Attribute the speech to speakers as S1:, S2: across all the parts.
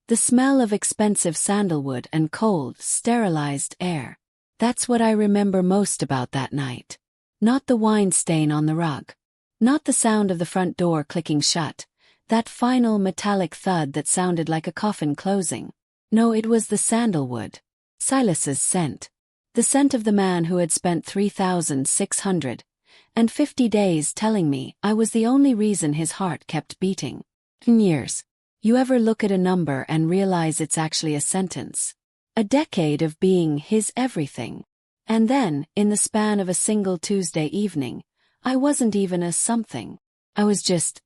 S1: The smell of expensive sandalwood and cold, sterilized air. That's what I remember most about that night. Not the wine stain on the rug. Not the sound of the front door clicking shut. That final metallic thud that sounded like a coffin closing. No, it was the sandalwood. Silas's scent. The scent of the man who had spent 3,650 days telling me I was the only reason his heart kept beating. In years. You ever look at a number and realize it's actually a sentence? A decade of being his everything. And then, in the span of a single Tuesday evening, I wasn't even a something. I was just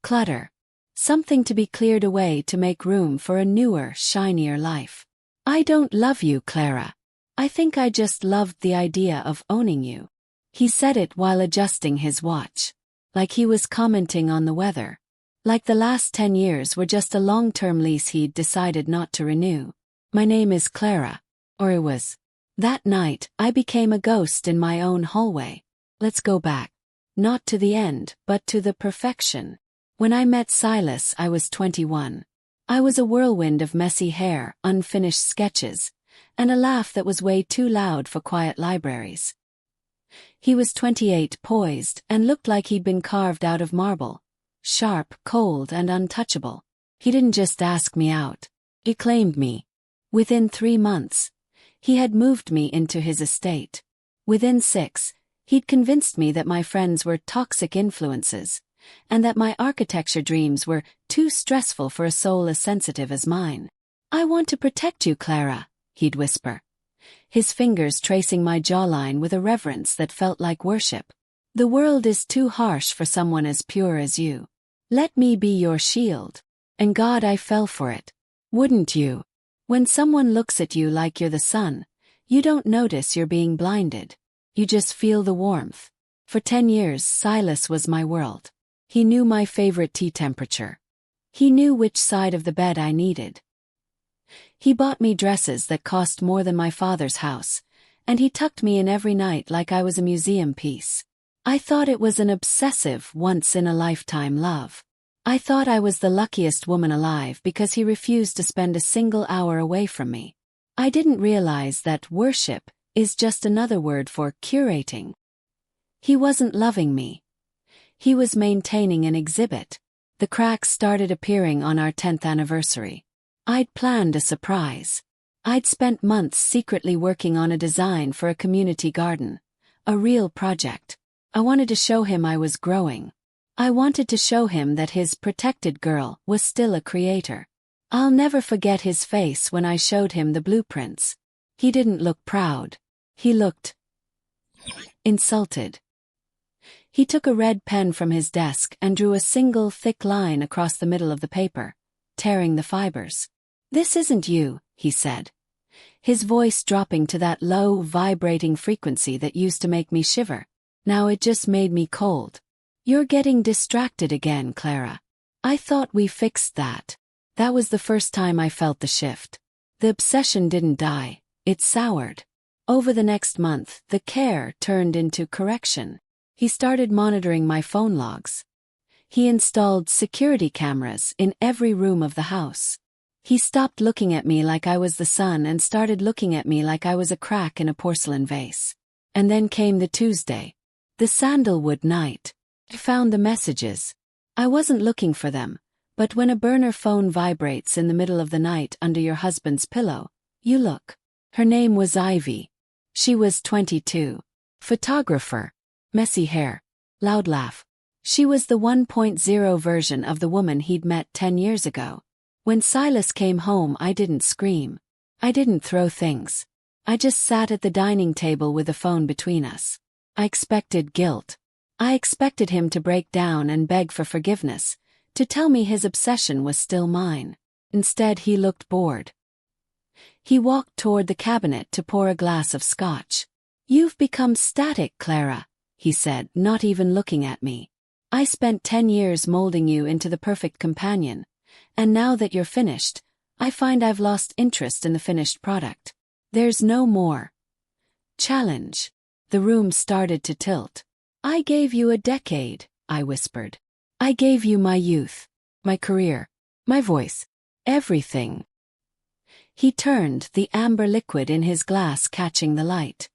S1: clutter. Something to be cleared away to make room for a newer, shinier life. I don't love you, Clara. I think I just loved the idea of owning you. He said it while adjusting his watch. Like he was commenting on the weather. Like the last 10 years were just a long-term lease he'd decided not to renew. My name is Clara. Or it was. That night, I became a ghost in my own hallway. Let's go back. Not to the end, but to the perfection. When I met Silas, I was 21. I was a whirlwind of messy hair, unfinished sketches, and a laugh that was way too loud for quiet libraries. He was 28, poised, and looked like he'd been carved out of marble. Sharp, cold, and untouchable. He didn't just ask me out. He claimed me. Within 3 months, he had moved me into his estate. Within 6, he'd convinced me that my friends were toxic influences, and that my architecture dreams were too stressful for a soul as sensitive as mine. I want to protect you, Clara, he'd whisper. His fingers tracing my jawline with a reverence that felt like worship. The world is too harsh for someone as pure as you. Let me be your shield. And God, I fell for it. Wouldn't you? When someone looks at you like you're the sun, you don't notice you're being blinded. You just feel the warmth. For 10 years, Silas was my world. He knew my favorite tea temperature. He knew which side of the bed I needed. He bought me dresses that cost more than my father's house, and he tucked me in every night like I was a museum piece. I thought it was an obsessive, once-in-a-lifetime love. I thought I was the luckiest woman alive because he refused to spend a single hour away from me. I didn't realize that worship is just another word for curating. He wasn't loving me. He was maintaining an exhibit. The cracks started appearing on our 10th anniversary. I'd planned a surprise. I'd spent months secretly working on a design for a community garden. A real project. I wanted to show him I was growing. I wanted to show him that his protected girl was still a creator. I'll never forget his face when I showed him the blueprints. He didn't look proud. He looked insulted. He took a red pen from his desk and drew a single thick line across the middle of the paper, tearing the fibers. "This isn't you," he said. His voice dropping to that low, vibrating frequency that used to make me shiver. Now it just made me cold. "You're getting distracted again, Clara. I thought we fixed that." That was the first time I felt the shift. The obsession didn't die, it soured. Over the next month, the care turned into correction. He started monitoring my phone logs. He installed security cameras in every room of the house. He stopped looking at me like I was the sun and started looking at me like I was a crack in a porcelain vase. And then came the Tuesday. The sandalwood night. I found the messages. I wasn't looking for them, but when a burner phone vibrates in the middle of the night under your husband's pillow, you look. Her name was Ivy. She was 22. Photographer. Messy hair. Loud laugh. She was the 1.0 version of the woman he'd met 10 years ago. When Silas came home, I didn't scream. I didn't throw things. I just sat at the dining table with the phone between us. I expected guilt. I expected him to break down and beg for forgiveness, to tell me his obsession was still mine. Instead, he looked bored. He walked toward the cabinet to pour a glass of scotch. "You've become static, Clara," he said, not even looking at me. "I spent 10 years molding you into the perfect companion, and now that you're finished, I find I've lost interest in the finished product. There's no more challenge." The room started to tilt. "I gave you a decade," I whispered. "I gave you my youth, my career, my voice. Everything. He turned, the amber liquid in his glass catching the light.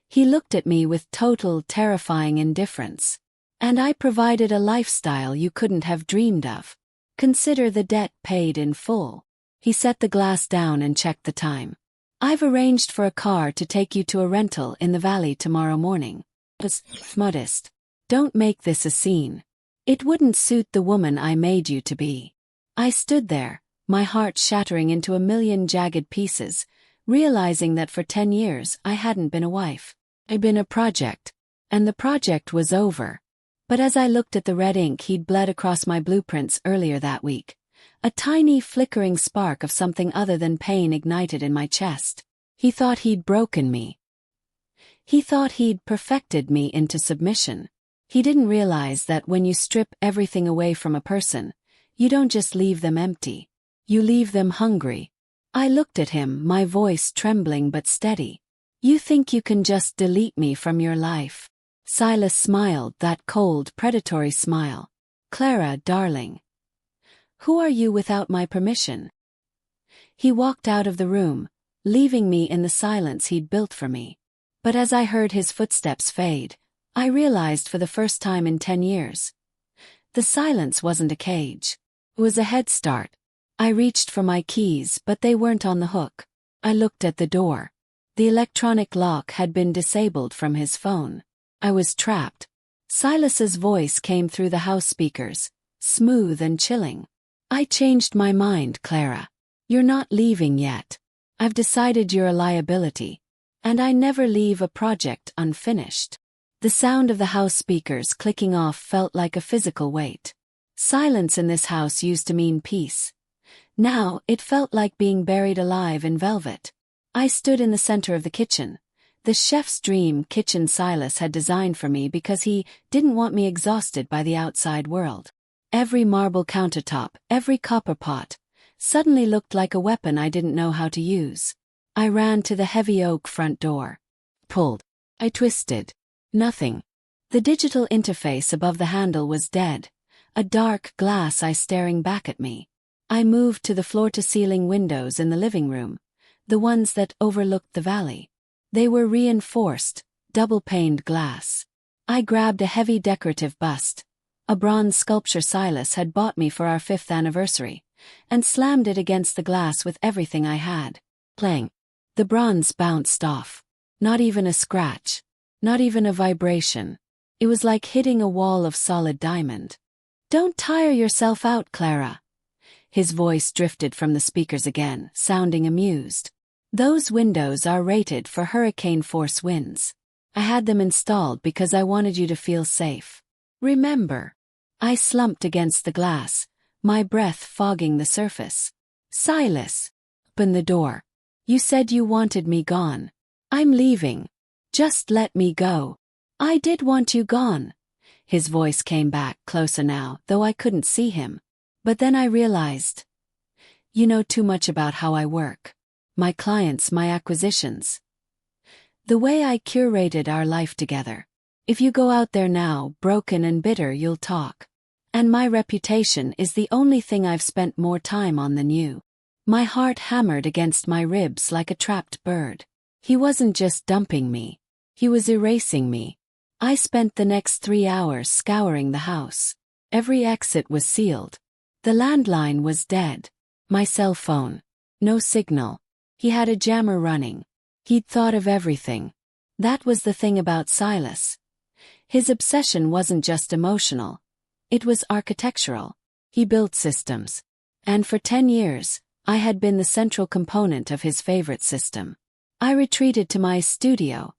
S1: He looked at me with total, terrifying indifference. And I provided a lifestyle you couldn't have dreamed of. Consider the debt paid in full. He set the glass down and checked the time. I've arranged for a car to take you to a rental in the valley tomorrow morning. Was modest. Don't make this a scene. It wouldn't suit the woman I made you to be. I stood there, my heart shattering into a million jagged pieces, realizing that for 10 years I hadn't been a wife. I'd been a project. And the project was over. But as I looked at the red ink he'd bled across my blueprints earlier that week, a tiny flickering spark of something other than pain ignited in my chest. He thought he'd broken me. He thought he'd perfected me into submission. He didn't realize that when you strip everything away from a person, you don't just leave them empty. You leave them hungry. I looked at him, my voice trembling but steady. You think you can just delete me from your life? Silas smiled, that cold, predatory smile. Clara, darling. Who are you without my permission? He walked out of the room, leaving me in the silence he'd built for me. But as I heard his footsteps fade, I realized for the first time in 10 years. The silence wasn't a cage. It was a head start. I reached for my keys, but they weren't on the hook. I looked at the door. The electronic lock had been disabled from his phone. I was trapped. Silas's voice came through the house speakers, smooth and chilling. I changed my mind, Clara. You're not leaving yet. I've decided you're a liability. And I never leave a project unfinished. The sound of the house speakers clicking off felt like a physical weight. Silence in this house used to mean peace. Now, it felt like being buried alive in velvet. I stood in the center of the kitchen. The chef's dream kitchen Silas had designed for me because he didn't want me exhausted by the outside world. Every marble countertop, every copper pot, suddenly looked like a weapon I didn't know how to use. I ran to the heavy oak front door. Pulled. I twisted. Nothing. The digital interface above the handle was dead, a dark glass eye staring back at me. I moved to the floor-to-ceiling windows in the living room, the ones that overlooked the valley. They were reinforced, double-paned glass. I grabbed a heavy decorative bust, a bronze sculpture Silas had bought me for our 5th anniversary, and slammed it against the glass with everything I had. Clang. The bronze bounced off. Not even a scratch. Not even a vibration. It was like hitting a wall of solid diamond. Don't tire yourself out, Clara. His voice drifted from the speakers again, sounding amused. Those windows are rated for hurricane force winds. I had them installed because I wanted you to feel safe. Remember. I slumped against the glass, my breath fogging the surface. Silas. Open the door. You said you wanted me gone. I'm leaving. Just let me go. I did want you gone. His voice came back, closer now, though I couldn't see him. But then I realized. You know too much about how I work. My clients, my acquisitions. The way I curated our life together. If you go out there now, broken and bitter, you'll talk. And my reputation is the only thing I've spent more time on than you. My heart hammered against my ribs like a trapped bird. He wasn't just dumping me. He was erasing me. I spent the next 3 hours scouring the house. Every exit was sealed. The landline was dead. My cell phone. No signal. He had a jammer running. He'd thought of everything. That was the thing about Silas. His obsession wasn't just emotional. It was architectural. He built systems. And for 10 years, I had been the central component of his favorite system. I retreated to my studio,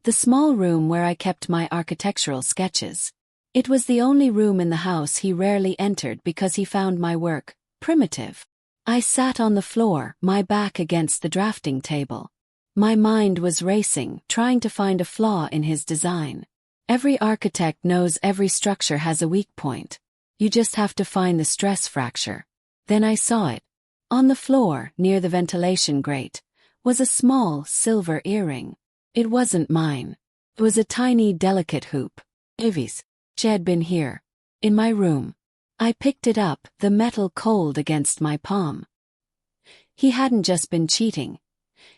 S1: the small room where I kept my architectural sketches. It was the only room in the house he rarely entered because he found my work primitive. I sat on the floor, my back against the drafting table. My mind was racing, trying to find a flaw in his design. Every architect knows every structure has a weak point. You just have to find the stress fracture. Then I saw it. On the floor, near the ventilation grate, was a small, silver earring. It wasn't mine. It was a tiny, delicate hoop. Ivy's. She had been here. In my room. I picked it up, the metal cold against my palm. He hadn't just been cheating.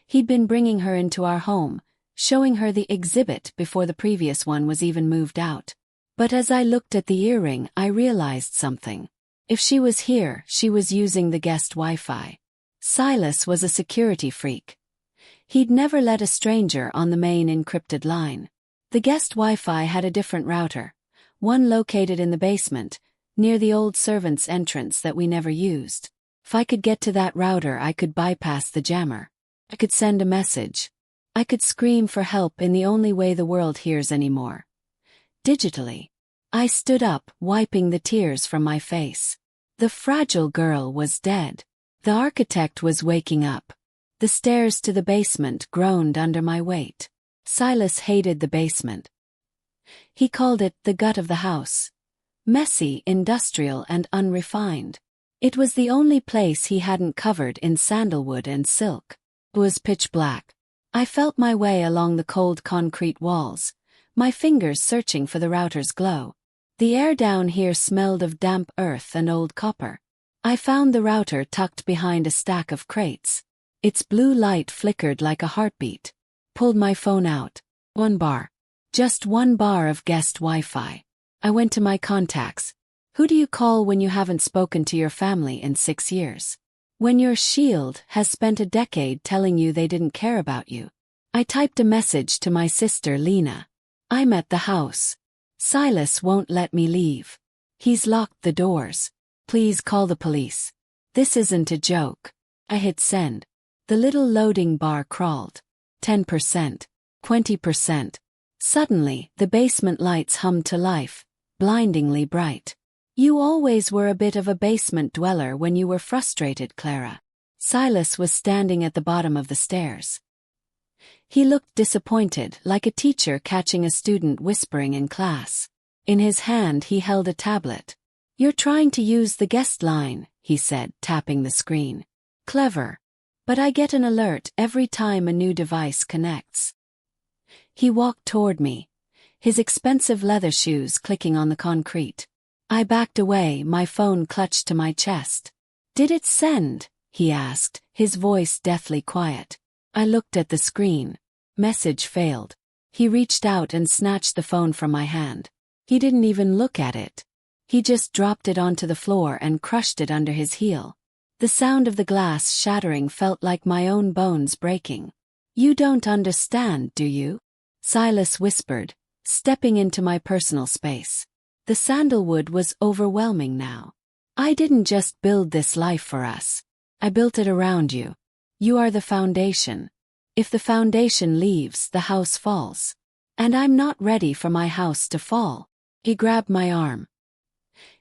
S1: He'd been bringing her into our home, showing her the exhibit before the previous one was even moved out. But as I looked at the earring, I realized something. If she was here, she was using the guest Wi-Fi. Silas was a security freak. He'd never let a stranger on the main encrypted line. The guest Wi-Fi had a different router, one located in the basement, near the old servants' entrance that we never used. If I could get to that router, I could bypass the jammer. I could send a message. I could scream for help in the only way the world hears anymore. Digitally. I stood up, wiping the tears from my face. The fragile girl was dead. The architect was waking up. The stairs to the basement groaned under my weight. Silas hated the basement. He called it the gut of the house. Messy, industrial, and unrefined. It was the only place he hadn't covered in sandalwood and silk. It was pitch black. I felt my way along the cold concrete walls, my fingers searching for the router's glow. The air down here smelled of damp earth and old copper. I found the router tucked behind a stack of crates. Its blue light flickered like a heartbeat. Pulled my phone out. 1 bar. Just 1 bar of guest Wi-Fi. I went to my contacts. Who do you call when you haven't spoken to your family in 6 years? When your shield has spent a decade telling you they didn't care about you. I typed a message to my sister Lena. I'm at the house. Silas won't let me leave. He's locked the doors. Please call the police. This isn't a joke. I hit send. The little loading bar crawled. 10%. 20%. Suddenly, the basement lights hummed to life, blindingly bright. You always were a bit of a basement dweller when you were frustrated, Clara. Silas was standing at the bottom of the stairs. He looked disappointed, like a teacher catching a student whispering in class. In his hand he held a tablet. You're trying to use the guest line, he said, tapping the screen. Clever. But I get an alert every time a new device connects. He walked toward me, his expensive leather shoes clicking on the concrete. I backed away, my phone clutched to my chest. Did it send? He asked, his voice deathly quiet. I looked at the screen. Message failed. He reached out and snatched the phone from my hand. He didn't even look at it. He just dropped it onto the floor and crushed it under his heel. The sound of the glass shattering felt like my own bones breaking. You don't understand, do you? Silas whispered, stepping into my personal space. The sandalwood was overwhelming now. I didn't just build this life for us. I built it around you. You are the foundation. If the foundation leaves, the house falls. And I'm not ready for my house to fall. He grabbed my arm.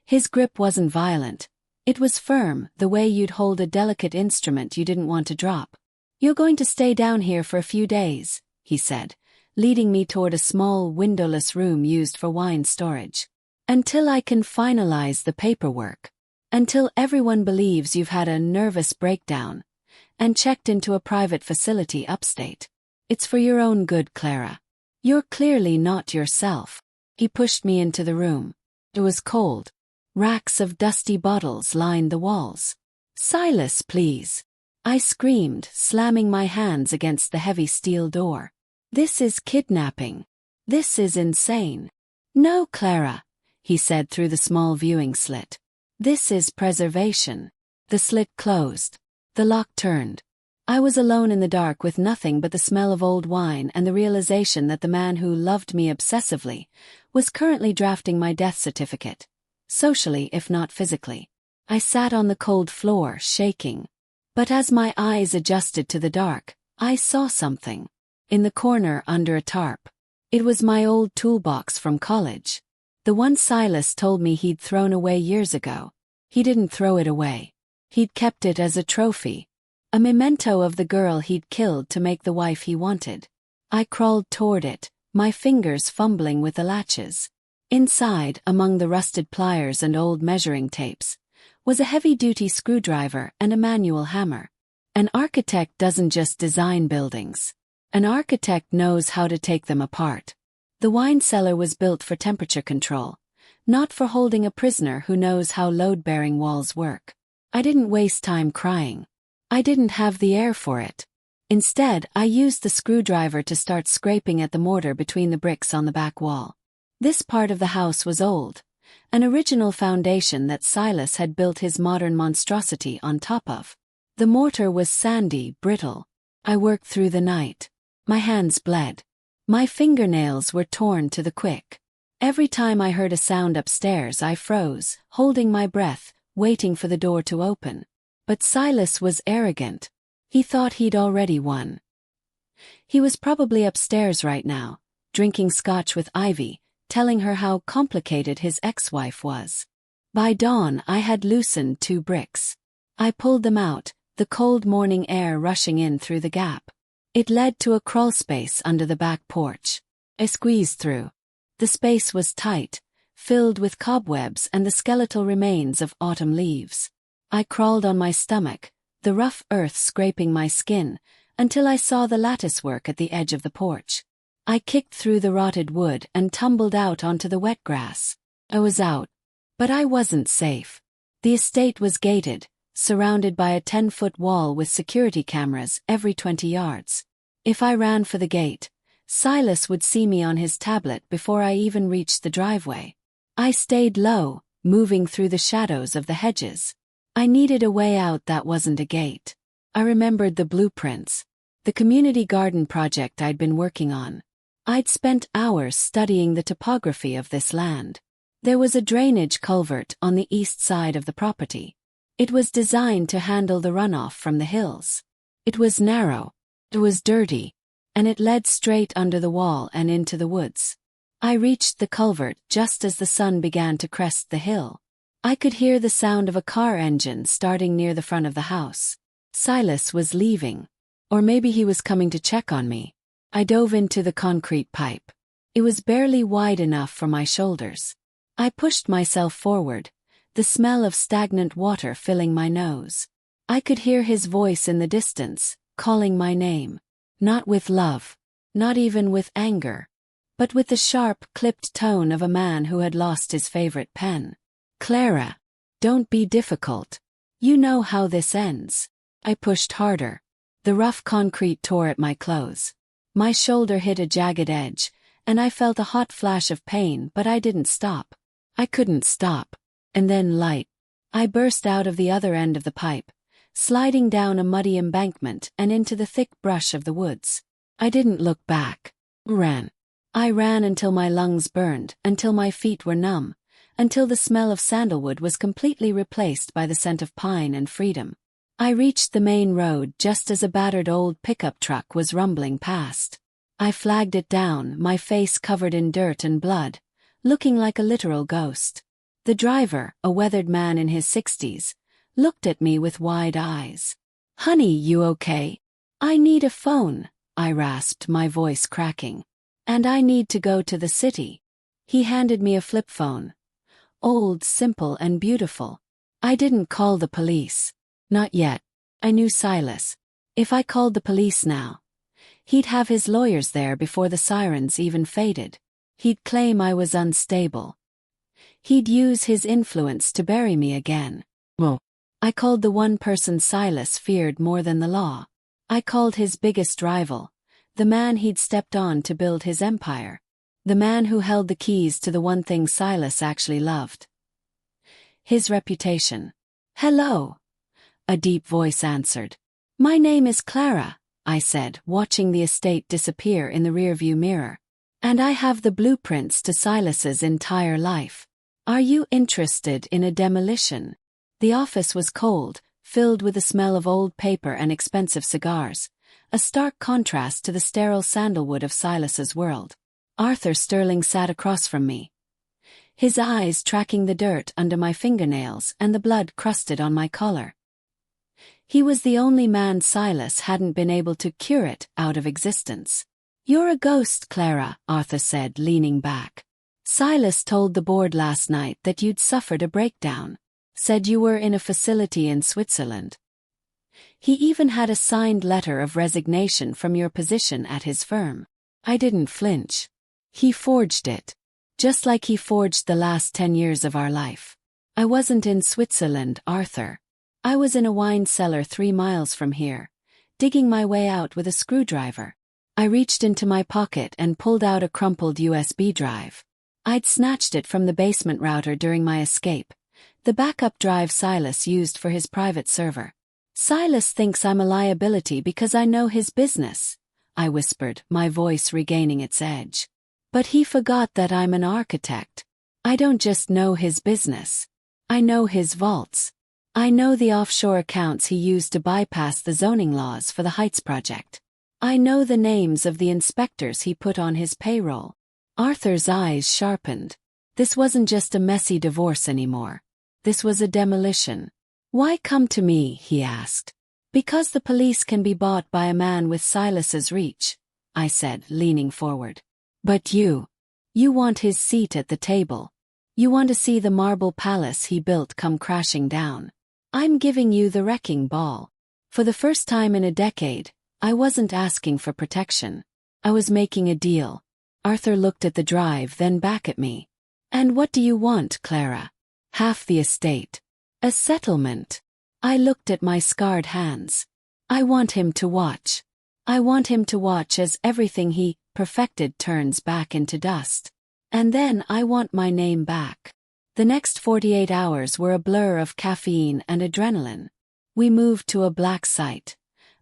S1: His grip wasn't violent. It was firm, the way you'd hold a delicate instrument you didn't want to drop. You're going to stay down here for a few days, he said, leading me toward a small windowless room used for wine storage. Until I can finalize the paperwork. Until everyone believes you've had a nervous breakdown and checked into a private facility upstate. It's for your own good, Clara. You're clearly not yourself. He pushed me into the room. It was cold. Racks of dusty bottles lined the walls. Silas, please. I screamed, slamming my hands against the heavy steel door. This is kidnapping. This is insane. No, Clara, he said through the small viewing slit. This is preservation. The slit closed. The lock turned. I was alone in the dark with nothing but the smell of old wine and the realization that the man who loved me obsessively was currently drafting my death certificate. Socially, if not physically. I sat on the cold floor, shaking. But as my eyes adjusted to the dark, I saw something. In the corner under a tarp. It was my old toolbox from college. The one Silas told me he'd thrown away years ago. He didn't throw it away. He'd kept it as a trophy. A memento of the girl he'd killed to make the wife he wanted. I crawled toward it, my fingers fumbling with the latches. Inside, among the rusted pliers and old measuring tapes, was a heavy-duty screwdriver and a manual hammer. An architect doesn't just design buildings. An architect knows how to take them apart. The wine cellar was built for temperature control, not for holding a prisoner who knows how load-bearing walls work. I didn't waste time crying. I didn't have the air for it. Instead, I used the screwdriver to start scraping at the mortar between the bricks on the back wall. This part of the house was old, an original foundation that Silas had built his modern monstrosity on top of. The mortar was sandy, brittle. I worked through the night. My hands bled. My fingernails were torn to the quick. Every time I heard a sound upstairs, I froze, holding my breath, waiting for the door to open. But Silas was arrogant. He thought he'd already won. He was probably upstairs right now, drinking scotch with Ivy, telling her how complicated his ex-wife was. By dawn, I had loosened 2 bricks. I pulled them out, the cold morning air rushing in through the gap. It led to a crawlspace under the back porch. I squeezed through. The space was tight, filled with cobwebs and the skeletal remains of autumn leaves. I crawled on my stomach, the rough earth scraping my skin, until I saw the latticework at the edge of the porch. I kicked through the rotted wood and tumbled out onto the wet grass. I was out. But I wasn't safe. The estate was gated, surrounded by a 10-foot wall with security cameras every 20 yards. If I ran for the gate, Silas would see me on his tablet before I even reached the driveway. I stayed low, moving through the shadows of the hedges. I needed a way out that wasn't a gate. I remembered the blueprints, the community garden project I'd been working on. I'd spent hours studying the topography of this land. There was a drainage culvert on the east side of the property. It was designed to handle the runoff from the hills. It was narrow, it was dirty, and it led straight under the wall and into the woods. I reached the culvert just as the sun began to crest the hill. I could hear the sound of a car engine starting near the front of the house. Silas was leaving. Or maybe he was coming to check on me. I dove into the concrete pipe. It was barely wide enough for my shoulders. I pushed myself forward, the smell of stagnant water filling my nose. I could hear his voice in the distance, calling my name. Not with love, not even with anger, but with the sharp, clipped tone of a man who had lost his favorite pen. Clara, don't be difficult. You know how this ends. I pushed harder. The rough concrete tore at my clothes. My shoulder hit a jagged edge, and I felt a hot flash of pain, but I didn't stop. I couldn't stop. And then light. I burst out of the other end of the pipe, sliding down a muddy embankment and into the thick brush of the woods. I didn't look back. I ran until my lungs burned, until my feet were numb, until the smell of sandalwood was completely replaced by the scent of pine and freedom. I reached the main road just as a battered old pickup truck was rumbling past. I flagged it down, my face covered in dirt and blood, looking like a literal ghost. The driver, a weathered man in his 60s, looked at me with wide eyes. "Honey, you okay?" "I need a phone," I rasped, my voice cracking. "And I need to go to the city." He handed me a flip phone. Old, simple, and beautiful. I didn't call the police. Not yet. I knew Silas. If I called the police now, he'd have his lawyers there before the sirens even faded. He'd claim I was unstable. He'd use his influence to bury me again. Well, I called the one person Silas feared more than the law. I called his biggest rival, the man he'd stepped on to build his empire, the man who held the keys to the one thing Silas actually loved: his reputation. "Hello," a deep voice answered. "My name is Clara," I said, watching the estate disappear in the rearview mirror. "And I have the blueprints to Silas's entire life. Are you interested in a demolition?" The office was cold, filled with the smell of old paper and expensive cigars, a stark contrast to the sterile sandalwood of Silas's world. Arthur Sterling sat across from me, his eyes tracking the dirt under my fingernails and the blood crusted on my collar. He was the only man Silas hadn't been able to curate out of existence. "You're a ghost, Clara," Arthur said, leaning back. "Silas told the board last night that you'd suffered a breakdown. Said you were in a facility in Switzerland. He even had a signed letter of resignation from your position at his firm." I didn't flinch. "He forged it. Just like he forged the last 10 years of our life." "I wasn't in Switzerland, Arthur." I was in a wine cellar 3 miles from here, digging my way out with a screwdriver. I reached into my pocket and pulled out a crumpled USB drive. I'd snatched it from the basement router during my escape, the backup drive Silas used for his private server. Silas thinks I'm a liability because I know his business, I whispered, my voice regaining its edge. But he forgot that I'm an architect. I don't just know his business. I know his vaults. I know the offshore accounts he used to bypass the zoning laws for the Heights project. I know the names of the inspectors he put on his payroll. Arthur's eyes sharpened. This wasn't just a messy divorce anymore. This was a demolition. Why come to me, he asked. Because the police can be bought by a man with Silas's reach, I said, leaning forward. But you want his seat at the table. You want to see the marble palace he built come crashing down. I'm giving you the wrecking ball. For the first time in a decade, I wasn't asking for protection. I was making a deal. Arthur looked at the drive, then back at me. And what do you want, Clara? Half the estate. A settlement. I looked at my scarred hands. I want him to watch. I want him to watch as everything he perfected turns back into dust. And then I want my name back. The next 48 hours were a blur of caffeine and adrenaline. We moved to a black site.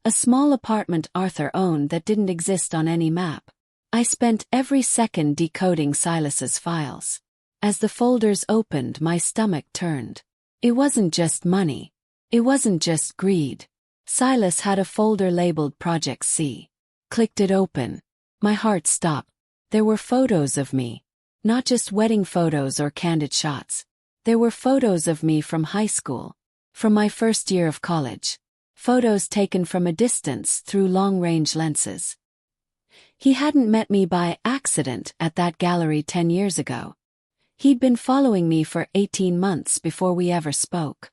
S1: A small apartment Arthur owned that didn't exist on any map. I spent every second decoding Silas's files. As the folders opened, my stomach turned. It wasn't just money. It wasn't just greed. Silas had a folder labeled Project C. Clicked it open. My heart stopped. There were photos of me. Not just wedding photos or candid shots. There were photos of me from high school. From my first year of college. Photos taken from a distance through long-range lenses. He hadn't met me by accident at that gallery 10 years ago. He'd been following me for 18 months before we ever spoke.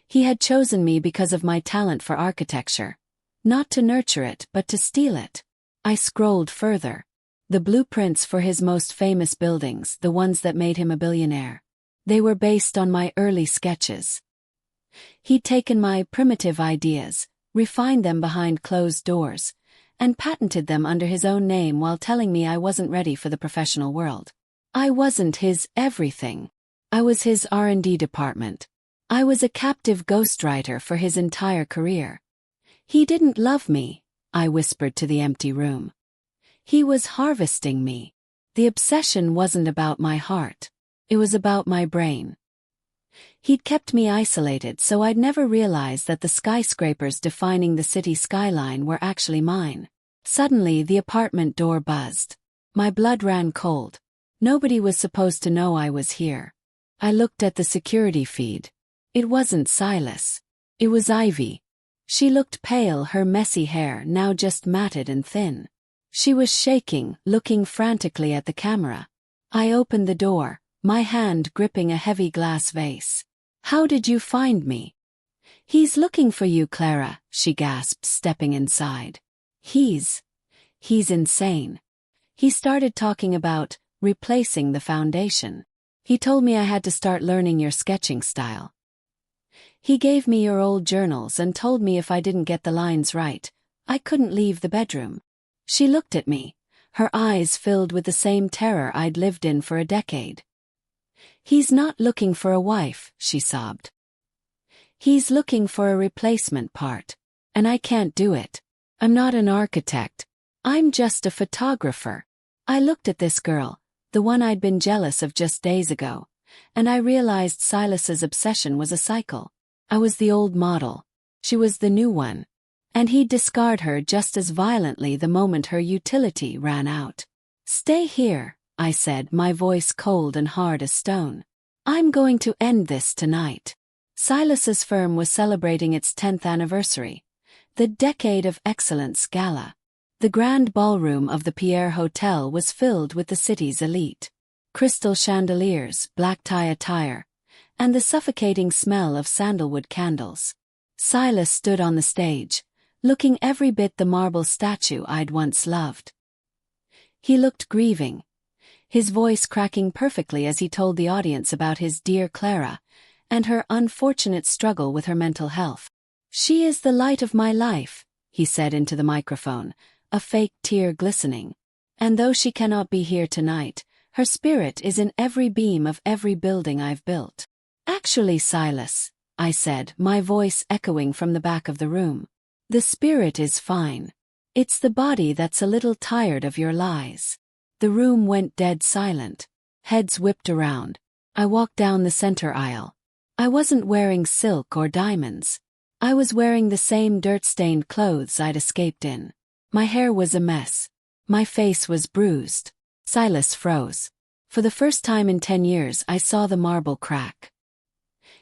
S1: He had chosen me because of my talent for architecture. Not to nurture it, but to steal it. I scrolled further. The blueprints for his most famous buildings, the ones that made him a billionaire. They were based on my early sketches. He'd taken my primitive ideas, refined them behind closed doors, and patented them under his own name while telling me I wasn't ready for the professional world. I wasn't his everything. I was his R&D department. I was a captive ghostwriter for his entire career. He didn't love me, I whispered to the empty room. He was harvesting me. The obsession wasn't about my heart. It was about my brain. He'd kept me isolated so I'd never realize that the skyscrapers defining the city skyline were actually mine. Suddenly the apartment door buzzed. My blood ran cold. Nobody was supposed to know I was here. I looked at the security feed. It wasn't Silas. It was Ivy. She looked pale, her messy hair now just matted and thin. She was shaking, looking frantically at the camera. I opened the door, my hand gripping a heavy glass vase. How did you find me? He's looking for you, Clara, she gasped, stepping inside. He's insane. He started talking about replacing the foundation. He told me I had to start learning your sketching style. He gave me your old journals and told me if I didn't get the lines right, I couldn't leave the bedroom. She looked at me, her eyes filled with the same terror I'd lived in for a decade. He's not looking for a wife, she sobbed. He's looking for a replacement part. And I can't do it. I'm not an architect. I'm just a photographer. I looked at this girl, the one I'd been jealous of just days ago, and I realized Silas's obsession was a cycle. I was the old model. She was the new one. And he'd discard her just as violently the moment her utility ran out. Stay here, I said, my voice cold and hard as stone. I'm going to end this tonight. Silas's firm was celebrating its 10th anniversary, the Decade of Excellence Gala. The grand ballroom of the Pierre Hotel was filled with the city's elite. Crystal chandeliers, black tie attire, and the suffocating smell of sandalwood candles. Silas stood on the stage, looking every bit the marble statue I'd once loved. He looked grieving, his voice cracking perfectly as he told the audience about his dear Clara, and her unfortunate struggle with her mental health. "She is the light of my life," he said into the microphone, a fake tear glistening. "And though she cannot be here tonight, her spirit is in every beam of every building I've built." "Actually, Silas," I said, my voice echoing from the back of the room, "the spirit is fine. It's the body that's a little tired of your lies." The room went dead silent. Heads whipped around. I walked down the center aisle. I wasn't wearing silk or diamonds. I was wearing the same dirt-stained clothes I'd escaped in. My hair was a mess. My face was bruised. Silas froze. For the first time in 10 years I saw the marble crack.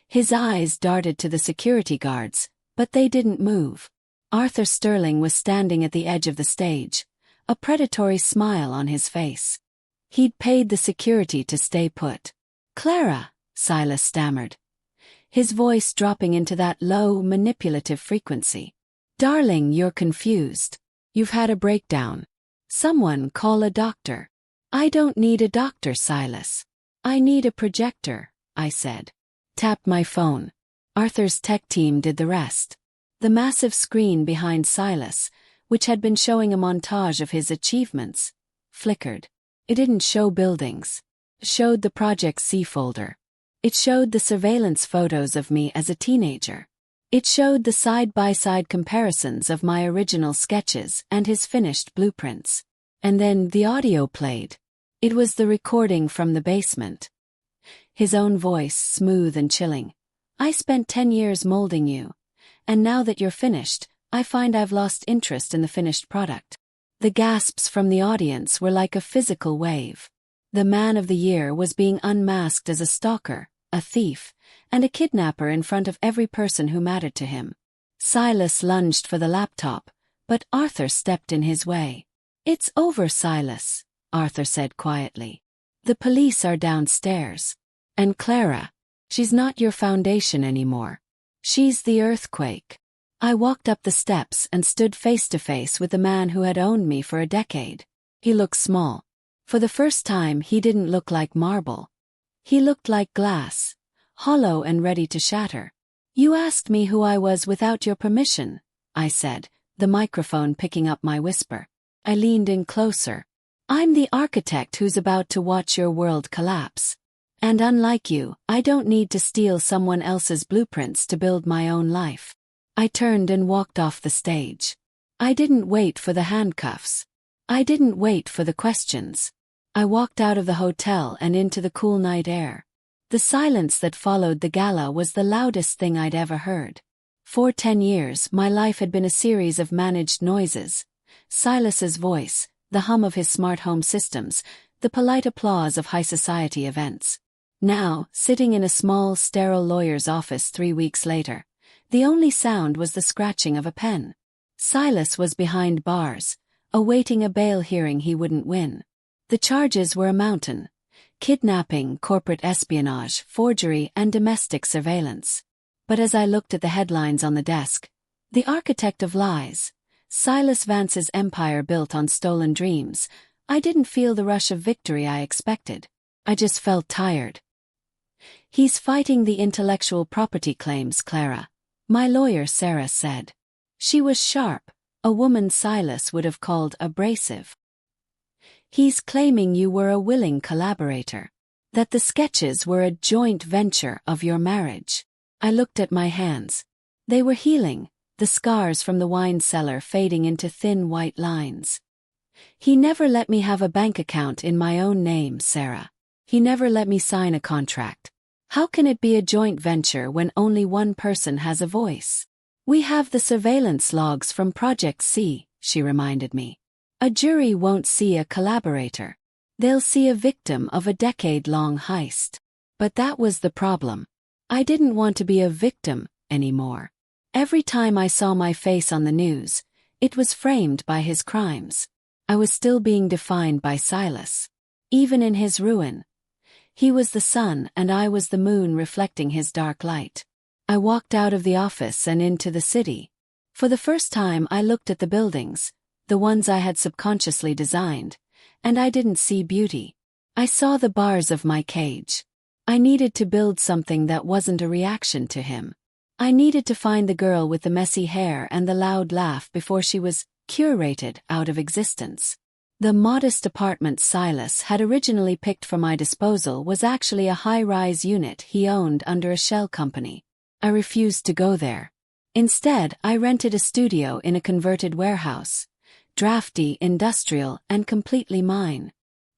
S1: His eyes darted to the security guards, but they didn't move. Arthur Sterling was standing at the edge of the stage, a predatory smile on his face. He'd paid the security to stay put. "Clara," Silas stammered, his voice dropping into that low, manipulative frequency. "Darling, you're confused. You've had a breakdown. Someone call a doctor." "I don't need a doctor, Silas. I need a projector," I said. Tapped my phone. Arthur's tech team did the rest. The massive screen behind Silas, which had been showing a montage of his achievements, flickered. It didn't show buildings. It showed the Project C folder. It showed the surveillance photos of me as a teenager. It showed the side-by-side comparisons of my original sketches and his finished blueprints. And then the audio played. It was the recording from the basement. His own voice, smooth and chilling. "I spent 10 years molding you. And now that you're finished, I find I've lost interest in the finished product." The gasps from the audience were like a physical wave. The man of the year was being unmasked as a stalker, a thief, and a kidnapper in front of every person who mattered to him. Silas lunged for the laptop, but Arthur stepped in his way. "It's over, Silas," Arthur said quietly. "The police are downstairs. And Clara, she's not your foundation anymore. She's the earthquake." I walked up the steps and stood face to face with the man who had owned me for a decade. He looked small. For the first time, he didn't look like marble. He looked like glass, hollow and ready to shatter. "You asked me who I was without your permission," I said, the microphone picking up my whisper. I leaned in closer. "I'm the architect who's about to watch your world collapse. And unlike you, I don't need to steal someone else's blueprints to build my own life." I turned and walked off the stage. I didn't wait for the handcuffs. I didn't wait for the questions. I walked out of the hotel and into the cool night air. The silence that followed the gala was the loudest thing I'd ever heard. For 10 years, my life had been a series of managed noises. Silas's voice, the hum of his smart home systems, the polite applause of high society events. Now, sitting in a small, sterile lawyer's office 3 weeks later, the only sound was the scratching of a pen. Silas was behind bars, awaiting a bail hearing he wouldn't win. The charges were a mountain: kidnapping, corporate espionage, forgery, and domestic surveillance. But as I looked at the headlines on the desk, "The Architect of Lies, Silas Vance's empire built on stolen dreams," I didn't feel the rush of victory I expected. I just felt tired. "He's fighting the intellectual property claims, Clara," my lawyer Sarah said. She was sharp, a woman Silas would have called abrasive. "He's claiming you were a willing collaborator. That the sketches were a joint venture of your marriage." I looked at my hands. They were healing, the scars from the wine cellar fading into thin white lines. "He never let me have a bank account in my own name, Sarah. He never let me sign a contract. How can it be a joint venture when only one person has a voice?" "We have the surveillance logs from Project C," she reminded me. "A jury won't see a collaborator. They'll see a victim of a decade-long heist." But that was the problem. I didn't want to be a victim anymore. Every time I saw my face on the news, it was framed by his crimes. I was still being defined by Silas. Even in his ruin, he was the sun and I was the moon reflecting his dark light. I walked out of the office and into the city. For the first time I looked at the buildings, the ones I had subconsciously designed, and I didn't see beauty. I saw the bars of my cage. I needed to build something that wasn't a reaction to him. I needed to find the girl with the messy hair and the loud laugh before she was curated out of existence. The modest apartment Silas had originally picked for my disposal was actually a high-rise unit he owned under a shell company. I refused to go there. Instead, I rented a studio in a converted warehouse. Drafty, industrial, and completely mine.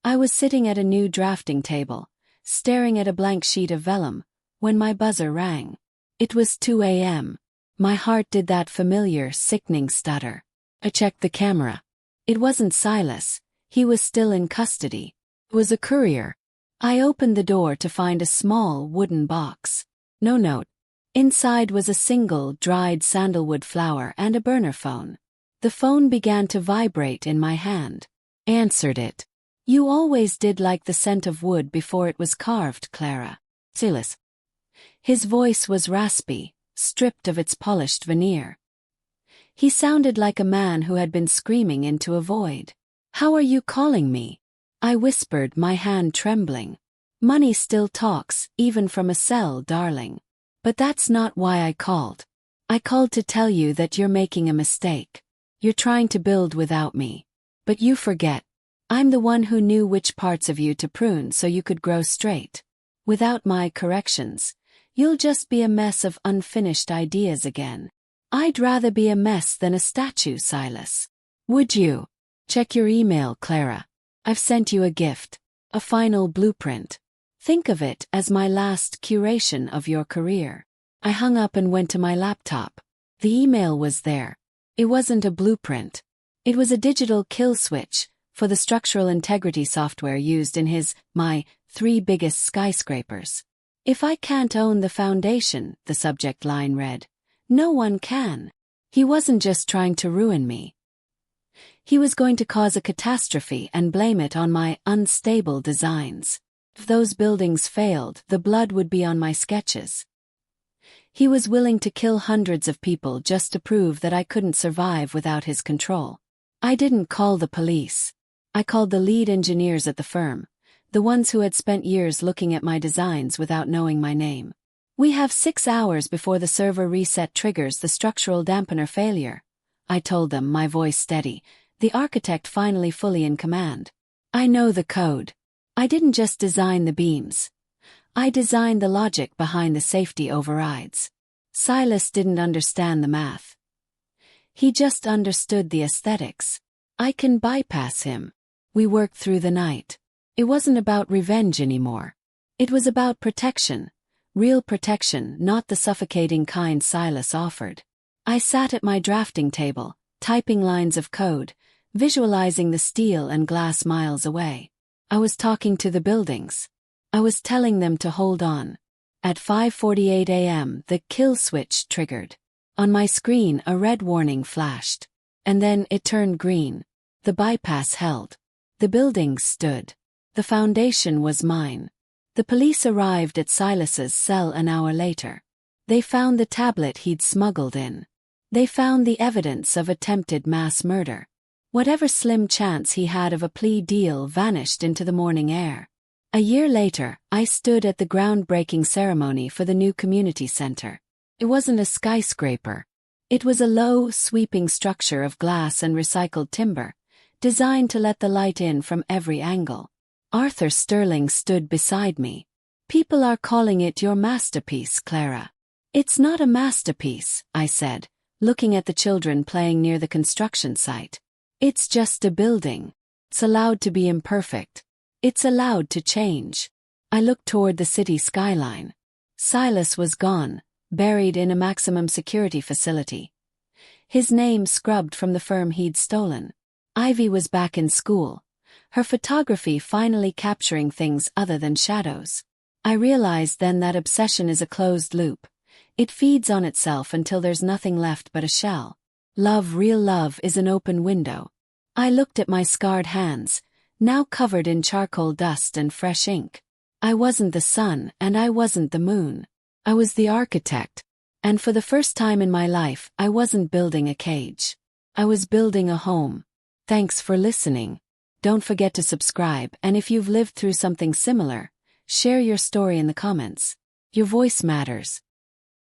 S1: I was sitting at a new drafting table, staring at a blank sheet of vellum, when my buzzer rang. It was 2 a.m. My heart did that familiar, sickening stutter. I checked the camera. It wasn't Silas. He was still in custody. It was a courier. I opened the door to find a small wooden box. No note. Inside was a single dried sandalwood flower and a burner phone. The phone began to vibrate in my hand. Answered it. You always did like the scent of wood before it was carved, Clara. Silas. His voice was raspy, stripped of its polished veneer. He sounded like a man who had been screaming into a void. How are you calling me? I whispered, my hand trembling. Money still talks, even from a cell, darling. But that's not why I called. I called to tell you that you're making a mistake. You're trying to build without me. But you forget. I'm the one who knew which parts of you to prune so you could grow straight. Without my corrections, you'll just be a mess of unfinished ideas again. I'd rather be a mess than a statue, Silas. Would you? Check your email, Clara. I've sent you a gift. A final blueprint. Think of it as my last curation of your career. I hung up and went to my laptop. The email was there. It wasn't a blueprint. It was a digital kill switch for the structural integrity software used in my 3 biggest skyscrapers. If I can't own the foundation, the subject line read, no one can. He wasn't just trying to ruin me. He was going to cause a catastrophe and blame it on my unstable designs. If those buildings failed, the blood would be on my sketches. He was willing to kill hundreds of people just to prove that I couldn't survive without his control. I didn't call the police. I called the lead engineers at the firm, the ones who had spent years looking at my designs without knowing my name. We have 6 hours before the server reset triggers the structural dampener failure, I told them, my voice steady, the architect finally fully in command. I know the code. I didn't just design the beams. I designed the logic behind the safety overrides. Silas didn't understand the math. He just understood the aesthetics. I can bypass him. We worked through the night. It wasn't about revenge anymore. It was about protection. Real protection, not the suffocating kind Silas offered. I sat at my drafting table, typing lines of code, visualizing the steel and glass miles away. I was talking to the buildings. I was telling them to hold on. At 5:48 a.m., the kill switch triggered. On my screen, a red warning flashed. And then it turned green. The bypass held. The buildings stood. The foundation was mine. The police arrived at Silas's cell an hour later. They found the tablet he'd smuggled in. They found the evidence of attempted mass murder. Whatever slim chance he had of a plea deal vanished into the morning air. A year later, I stood at the groundbreaking ceremony for the new community center. It wasn't a skyscraper. It was a low, sweeping structure of glass and recycled timber, designed to let the light in from every angle. Arthur Sterling stood beside me. People are calling it your masterpiece, Clara. It's not a masterpiece, I said, looking at the children playing near the construction site. It's just a building. It's allowed to be imperfect. It's allowed to change. I looked toward the city skyline. Silas was gone, buried in a maximum security facility. His name scrubbed from the firm he'd stolen. Ivy was back in school, her photography finally capturing things other than shadows. I realized then that obsession is a closed loop. It feeds on itself until there's nothing left but a shell. Love, real love, is an open window. I looked at my scarred hands, now covered in charcoal dust and fresh ink. I wasn't the sun, and I wasn't the moon. I was the architect. And for the first time in my life, I wasn't building a cage. I was building a home. Thanks for listening. Don't forget to subscribe, and if you've lived through something similar, Share your story in the comments. Your voice matters.